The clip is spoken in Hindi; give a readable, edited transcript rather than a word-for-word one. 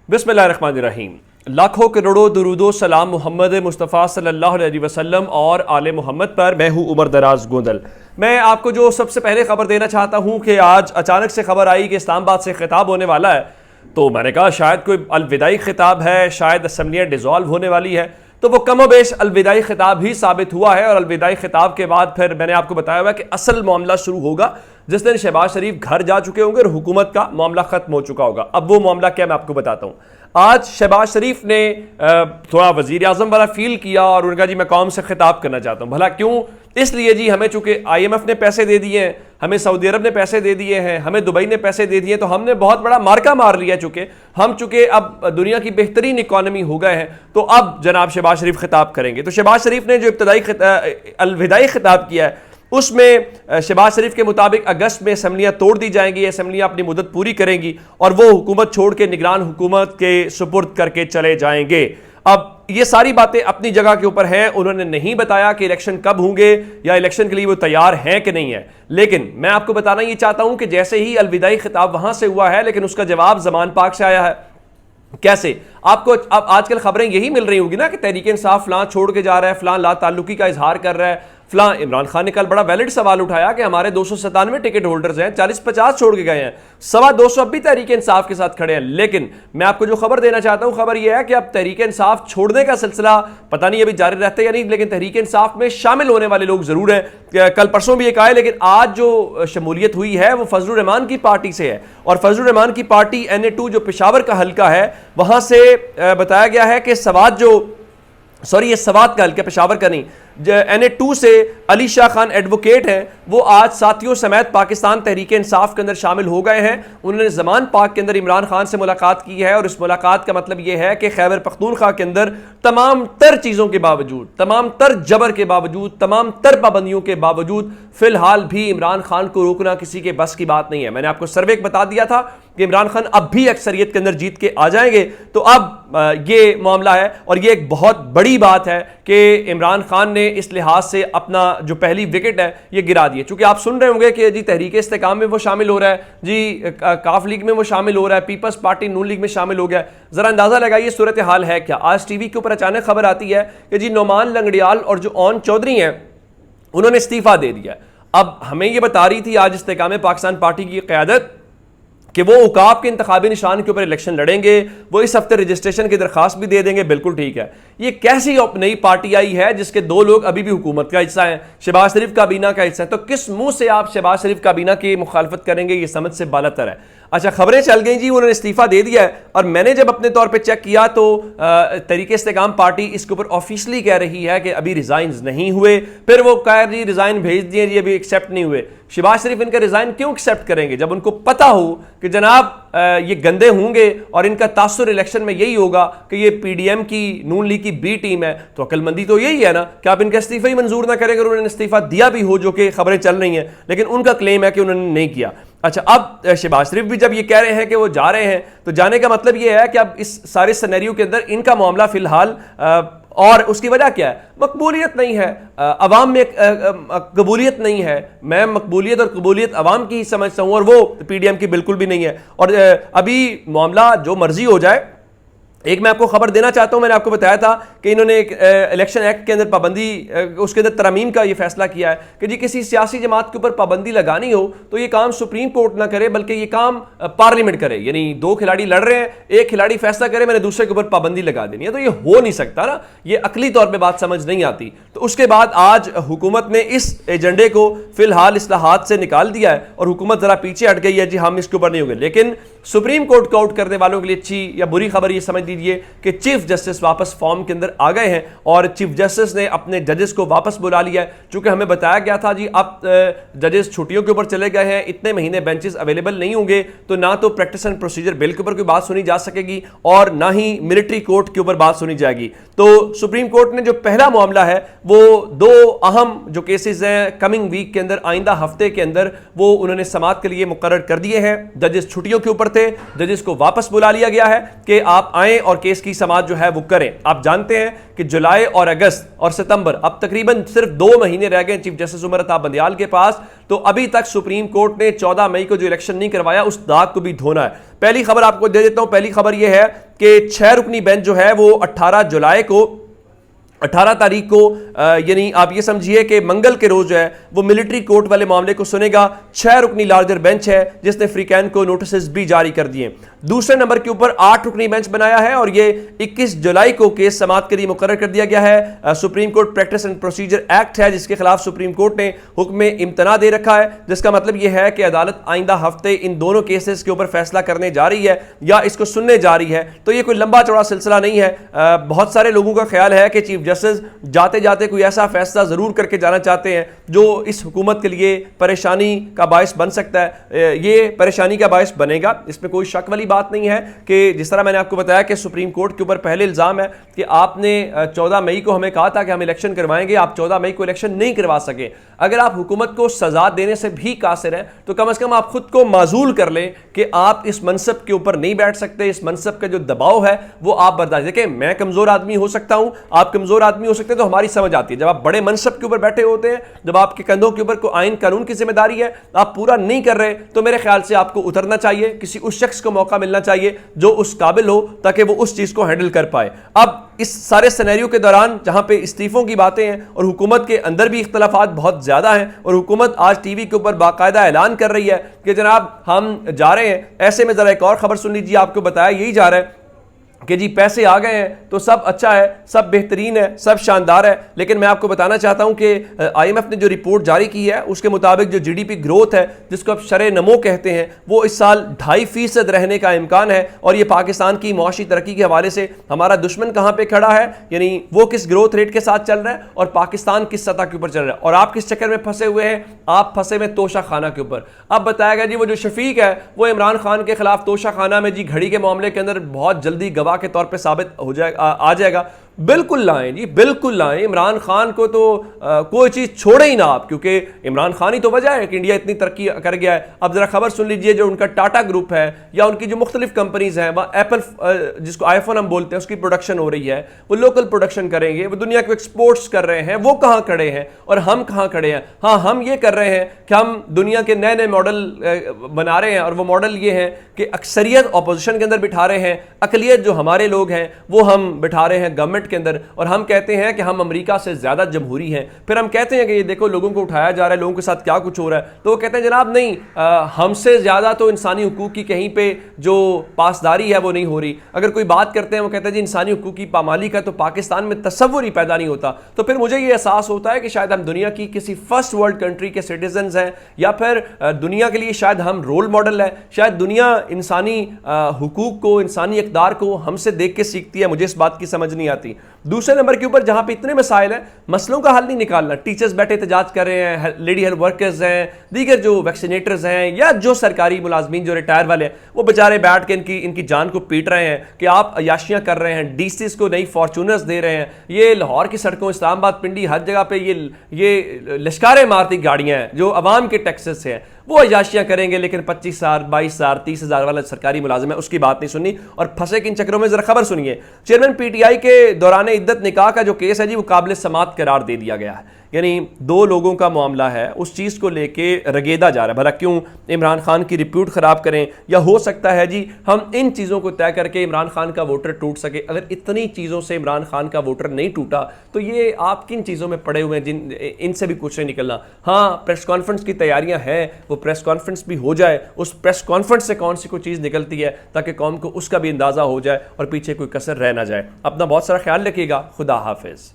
बिस्मिल्लाहिर्रहमानिर्रहीम। लाखों करोड़ों दुरूदो सलाम मोहम्मद मुस्तफ़ा सल्लल्लाहु अलैहि वसल्लम और आले मोहम्मद पर। मैं हूँ उमर दराज गोंदल। मैं आपको जो सबसे पहले खबर देना चाहता हूँ कि आज अचानक से खबर आई कि इस्लामाबाद से खिताब होने वाला है, तो मैंने कहा शायद कोई अलविदाई खिताब है, शायद असम्बलियाँ डिज़ोल्व होने वाली है। तो वो कमोबेश अलविदाई खिताब ही साबित हुआ है। और अलविदाई खिताब के बाद फिर मैंने आपको बताया हुआ कि असल मामला शुरू होगा जिस दिन शहबाज शरीफ घर जा चुके होंगे और हुकूमत का मामला खत्म हो चुका होगा। अब वो मामला क्या, मैं आपको बताता हूँ। आज शहबाज शरीफ ने थोड़ा वजीर आजम वाला फील किया और उन्होंने कहा जी मैं कौम से खिताब करना चाहता हूँ। भला क्यों? इसलिए जी हमें चूंकि IMF ने पैसे दे दिए हैं, हमें सऊदी अरब ने पैसे दे दिए हैं, हमें दुबई ने पैसे दे दिए, तो हमने बहुत बड़ा मार्का मार लिया। चूंकि अब दुनिया की बेहतरीन इकॉनमी हो गए हैं, तो अब जनाब शहबाज शरीफ खिताब करेंगे। तो शहबाज शरीफ ने जो इब्तदाई अलविदाई खिताब किया है उसमें शहबाज शरीफ के मुताबिक अगस्त में असम्बलियाँ तोड़ दी जाएंगी, असम्बलियाँ अपनी मुद्दत पूरी करेंगी और वो हुकूमत छोड़ के निगरान हुकूमत के सुपुर्द करके चले जाएंगे। अब ये सारी बातें अपनी जगह के ऊपर हैं। उन्होंने नहीं बताया कि इलेक्शन कब होंगे या इलेक्शन के लिए वो तैयार हैं कि नहीं है, लेकिन मैं आपको बताना ये चाहता हूं कि जैसे ही अलविदाई खिताब वहां से हुआ है, लेकिन उसका जवाब जमान पाक से आया है। कैसे? आपको अब आजकल खबरें यही मिल रही होगी ना कि तहरीक इंसाफ फलां छोड़ के जा रहा है, फलां ला ताल्लुकी का इजहार कर रहा है, फलां। इमरान खान ने कल बड़ा वैलिड सवाल उठाया कि हमारे 297 टिकट होल्डर्स हैं, 40-50 छोड़ के गए हैं, 225 अब भी तहरीक इंसाफ के साथ खड़े हैं। लेकिन मैं आपको जो खबर देना चाहता हूं, खबर यह है कि अब तहरीक इंसाफ छोड़ने का सिलसिला पता नहीं अभी जारी रहता है या नहीं, लेकिन तहरीक इंसाफ में शामिल होने वाले लोग जरूर हैं। कल परसों भी एक आए, लेकिन आज जो शमूलियत हुई है वो फजलुर रहमान की पार्टी से है। और फजलुर रहमान की पार्टी NA2 जो पेशावर का हल्का है, वहां से बताया गया है कि ये सवात का हल्का, पेशावर का नहीं, NA2 से अली शाह खान एडवोकेट हैं, वो आज साथियों समेत पाकिस्तान तहरीक इंसाफ के अंदर शामिल हो गए हैं। उन्होंने ज़मान पाक के अंदर इमरान खान से मुलाकात की है और इस मुलाकात का मतलब ये है कि खैबर पख्तूनख्वा के अंदर तमाम तर चीज़ों के बावजूद, तमाम तर जबर के बावजूद, तमाम तर पाबंदियों के बावजूद फिलहाल भी इमरान खान को रोकना किसी के बस की बात नहीं है। मैंने आपको सर्वे बता दिया था कि इमरान खान अब भी अक्सरियत के अंदर जीत के आ जाएंगे। तो अब ये मामला है और ये एक बहुत बड़ी बात है कि इमरान खान ने इस लिहाज से अपना जो पहली विकेट है ये गिरा दी है। चूंकि आप सुन रहे होंगे कि जी तहरीक इस्तेकाम में वो शामिल हो रहा है, जी काफ लीग में वो शामिल हो रहा है, पीपल्स पार्टी नून लीग में शामिल हो गया। जरा अंदाजा लगाइए सूरत हाल है क्या। आज टीवी के ऊपर अचानक खबर आती है कि जी नोमान लंगड़ियाल और जो ओन चौधरी हैं उन्होंने इस्तीफा दे दिया। अब हमें ये बता रही थी आज इस्तेकाम पाकिस्तान पार्टी की क़यादत कि वो उकाब के इंतखाबी निशान के ऊपर इलेक्शन लड़ेंगे, वो इस हफ्ते रजिस्ट्रेशन की दरखास्त भी दे देंगे। बिल्कुल ठीक है। ये कैसी नई पार्टी आई है जिसके 2 लोग अभी भी हुकूमत का हिस्सा हैं, शहबाज शरीफ काबीना का हिस्सा है, तो किस मुंह से आप शहबाज शरीफ काबीना की मुखालफत करेंगे? ये समझ से बालातर है। अच्छा, खबरें चल गई जी उन्होंने इस्तीफा दे दिया है, और मैंने जब अपने तौर पे चेक किया तो तहरीक इस्तेकाम पार्टी इसके ऊपर ऑफिशियली कह रही है कि अभी रिजाइन नहीं हुए। फिर वो कह जी रिजाइन भेज दिए जी, अभी एक्सेप्ट नहीं हुए। शहबाज शरीफ इनका रिजाइन क्यों एक्सेप्ट करेंगे जब उनको पता हो कि जनाब ये गंदे होंगे और इनका तासुर इलेक्शन में यही होगा कि ये PDM की नून लीग की B टीम है। तो अक्लमंदी तो यही है ना कि आप इनका इस्तीफा ही मंजूर ना करें। उन्होंने इस्तीफा दिया भी हो, जो कि खबरें चल रही हैं, लेकिन उनका क्लेम है कि उन्होंने नहीं किया। अच्छा, अब शहबाज शरीफ भी जब ये कह रहे हैं कि वो जा रहे हैं, तो जाने का मतलब ये है कि अब इस सारे सिनेरियो के अंदर इनका मामला फिलहाल और उसकी वजह क्या है? मकबूलियत नहीं है, अवाम में कबूलियत नहीं है। मैं मकबूलियत और कबूलियत अवाम की ही समझता हूँ और वो PDM की बिल्कुल भी नहीं है। और अभी मामला जो मर्जी हो जाए, एक मैं आपको खबर देना चाहता हूं। मैंने आपको बताया था कि इन्होंने एक इलेक्शन एक्ट के अंदर पाबंदी, उसके अंदर तरमीम का ये फैसला किया है कि जी किसी सियासी जमात के ऊपर पाबंदी लगानी हो तो ये काम सुप्रीम कोर्ट ना करे, बल्कि ये काम पार्लियामेंट करे। यानी 2 खिलाड़ी लड़ रहे हैं, एक खिलाड़ी फैसला करे मैंने दूसरे के ऊपर पाबंदी लगा देनी है, तो ये हो नहीं सकता ना, ये अकली तौर पर बात समझ नहीं आती। तो उसके बाद आज हुकूमत ने इस एजेंडे को फिलहाल इस्लाहात से निकाल दिया है और हुकूमत जरा पीछे हट गई है, जी हम इसके ऊपर नहीं होंगे। लेकिन सुप्रीम कोर्ट को आउट करने वालों के लिए अच्छी या बुरी खबर ये समझ लीजिए कि चीफ जस्टिस वापस फॉर्म के अंदर आ गए हैं और चीफ जस्टिस ने अपने जजेस को वापस बुला लिया है। चूंकि हमें बताया गया था जी अब जजेस छुट्टियों के ऊपर चले गए हैं, इतने महीने बेंचेस अवेलेबल नहीं होंगे, तो ना तो प्रैक्टिस एंड प्रोसीजर बिल के ऊपर कोई बात सुनी जा सकेगी और ना ही मिलिट्री कोर्ट के ऊपर बात सुनी जाएगी। तो सुप्रीम कोर्ट ने जो पहला मामला है वो 2 अहम जो केसेस हैं कमिंग वीक के अंदर, आइंदा हफ्ते के अंदर, वो उन्होंने समाअत के लिए मुकर्रर कर दिए हैं। जजेस छुट्टियों के ऊपर थे, जजेस को वापस बुला लिया गया है कि आप आएं और केस की समाअत जो है वो करें। आप जानते हैं कि जुलाई और अगस्त और सितंबर अब तकरीबन सिर्फ 2 महीने रह गए चीफ जस्टिस उमर अता बंदियाल के पास, तो अभी तक सुप्रीम कोर्ट ने 14 मई को जो इलेक्शन नहीं करवाया उस दाग को भी धोना है। पहली खबर आपको दे देता हूं। पहली खबर यह है कि 6 रुकनी बेंच जो है वो 18 तारीख को यानी आप ये समझिए कि मंगल के रोज जो है वो मिलिट्री कोर्ट वाले मामले को सुनेगा। 6 रुकनी लार्जर बेंच है जिसने फ्रीकैन को नोटिस भी जारी कर दिए। दूसरे नंबर के ऊपर 8 रुकनी बेंच बनाया है और ये 21 जुलाई को केस समाअत के लिए मुकर्रर कर दिया गया है। Supreme court practice and procedure act है जिसके खिलाफ सुप्रीम कोर्ट ने हुक्म इम्तना दे रखा है, जिसका मतलब यह है कि अदालत आइंदा हफ्ते इन दोनों केसेस के ऊपर फैसला करने जा रही है या इसको सुनने जा रही है। तो ये कोई लंबा चौड़ा सिलसिला नहीं है। बहुत सारे लोगों का ख्याल है कि चीफ जस्टिस जाते जाते कोई ऐसा फैसला जरूर करके जाना चाहते हैं जो इस हुकूमत के लिए परेशानी का बायस बन सकता है। ये परेशानी का बायस बनेगा, इसमें कोई शक वाली बात नहीं है कि जिस तरह मैंने आपको बताया कि सुप्रीम कोर्ट के ऊपर पहले इल्जाम है कि आपने 14 मई को हमें कहा था कि हम इलेक्शन करवाएंगे, आप 14 मई को इलेक्शन नहीं करवा सके। अगर आप हुकूमत को सजा देने से भी कासिर हैं तो कम से कम आप खुद को माजूल कर लें कि आप इस मनसब के ऊपर नहीं बैठ सकते। इस मनसब का जो दबाव है वो आप बर्दाश्त, देखिए मैं कमजोर आदमी हो सकता हूं, आप कमजोर आदमी हो सकते हैं, तो हमारी समझ आती है। जब आप बड़े मनसब के ऊपर बैठे होते हैं, जब आपके कंधों के ऊपर कोई आइन कानून की जिम्मेदारी है, आप पूरा नहीं कर रहे, तो मेरे ख्याल से आपको उतरना चाहिए। किसी उस शख्स को मौका मिलना चाहिए जो उस काबिल हो ताकि वो उस चीज को हैंडल कर पाए। अब इस सारे सिनेरियो के दौरान जहां पे इस्तीफों की बातें हैं और हुकूमत के अंदर भी इख्तलाफात बहुत ज्यादा हैं और हुकूमत आज टीवी के ऊपर बाकायदा ऐलान कर रही है कि जनाब हम जा रहे हैं, ऐसे में जरा एक और खबर सुन लीजिए। आपको बताया यही जा रहा है कि जी पैसे आ गए हैं तो सब अच्छा है, सब बेहतरीन है, सब शानदार है, लेकिन मैं आपको बताना चाहता हूं कि IMF ने जो रिपोर्ट जारी की है उसके मुताबिक जो GDP ग्रोथ है जिसको अब शरे नमो कहते हैं वो इस साल 2.5% रहने का इम्कान है। और ये पाकिस्तान की मुआशी तरक्की के हवाले से हमारा दुश्मन कहां पे खड़ा है, यानी वो किस ग्रोथ रेट के साथ चल रहा है और पाकिस्तान किस सतह के ऊपर चल रहा है और आप किस चक्कर में फंसे हुए हैं, आप फंसे हुए तोशा खाना के ऊपर। अब बताया गया जी वो जो शफीक है वो इमरान खान के खिलाफ तोशा खाना में जी घड़ी के मामले के अंदर बहुत जल्दी गवाह के तौर पे साबित हो जाएगा, आ जाएगा। बिल्कुल लाएं जी, बिल्कुल लाएं। इमरान खान को तो कोई चीज छोड़े ही ना आप, क्योंकि इमरान खान ही तो वजह है कि इंडिया इतनी तरक्की कर गया है। अब जरा खबर सुन लीजिए, जो उनका टाटा ग्रुप है या उनकी जो मुख्तलिफ कंपनीज हैं, वह एप्पल जिसको आईफोन हम बोलते हैं उसकी प्रोडक्शन हो रही है, वो लोकल प्रोडक्शन करेंगे, वो दुनिया को एक्सपोर्ट्स कर रहे हैं, वो कहाँ खड़े हैं और हम कहाँ खड़े हैं। हाँ, हम ये कर रहे हैं कि हम दुनिया के नए नए मॉडल बना रहे हैं और वो मॉडल ये है कि अक्सरियत अपोजिशन के अंदर बिठा रहे हैं, अकलियत जो हमारे लोग हैं वो हम बिठा रहे हैं गवर्नमेंट के अंदर, और हम कहते हैं कि हम अमेरिका से ज्यादा जमहूरी हैं। फिर हम कहते हैं कि ये देखो लोगों को उठाया जा रहा है, लोगों के साथ क्या कुछ हो रहा है, तो वो कहते हैं जनाब नहीं, हमसे ज्यादा तो इंसानी हुकूक की कहीं पे जो पासदारी है वो नहीं हो रही। अगर कोई बात करते हैं वो कहते हैं जी इंसानी हुकूक की पामाली का तो पाकिस्तान में तसव्वुर ही पैदा नहीं होता। तो फिर मुझे ये एहसास होता है कि शायद हम दुनिया की किसी फर्स्ट वर्ल्ड कंट्री के सिटीजन हैं या फिर दुनिया के लिए शायद हम रोल मॉडल है। शायद दुनिया इंसानी हुकूक को, इंसानी इक़दार को हमसे देख के सीखती है। मुझे इस बात की समझ नहीं आती। दूसरे नंबर के ऊपर जहां पे इतने मसाइल हैं, मसलों का हल नहीं निकालना, टीचर्स बैठे एहतजाज कर रहे हैं, लेडी हेल्थ वर्कर्स हैं, दीगर जो वैक्सीनेटर्स हैं या जो सरकारी मुलाजमीन जो रिटायर वाले हैं, वो बेचारे बैठ के इनकी जान को पीट रहे हैं कि आप अयाशियां कर रहे हैं, डीसीज को नई फॉर्चूनर्स दे रहे हैं। ये लाहौर की सड़कों, इस्लामाबाद, पिंडी, हर जगह पे ये लश्कारे मारती गाड़ियां हैं जो अवाम के टैक्सेस से हैं, वो अयाशियां करेंगे। लेकिन 25,000, 22,000, 30,000 वाला सरकारी मुलाजिम है, उसकी बात नहीं सुनी और फंसे किन चक्रों में। जरा खबर सुनिए। चेयरमैन PTI के दौरान इद्दत निकाह का जो केस है जी वो काबिल समाअत करार दे दिया गया है। यानी 2 लोगों का मामला है, उस चीज़ को लेके रगेदा जा रहा है। भला क्यों इमरान खान की रिप्यूट ख़राब करें, या हो सकता है जी हम इन चीज़ों को तय करके इमरान खान का वोटर टूट सके। अगर इतनी चीज़ों से इमरान खान का वोटर नहीं टूटा तो ये आप किन चीज़ों में पड़े हुए हैं इनसे भी कुछ नहीं निकलना। हाँ, प्रेस कॉन्फ्रेंस की तैयारियां हैं, वो प्रेस कॉन्फ्रेंस भी हो जाए, उस प्रेस कॉन्फ्रेंस से कौन सी कोई चीज़ निकलती है ताकि कौम को उसका भी अंदाज़ा हो जाए और पीछे कोई कसर रह ना जाए। अपना बहुत सारा ख्याल रखिएगा। खुदा हाफिज़।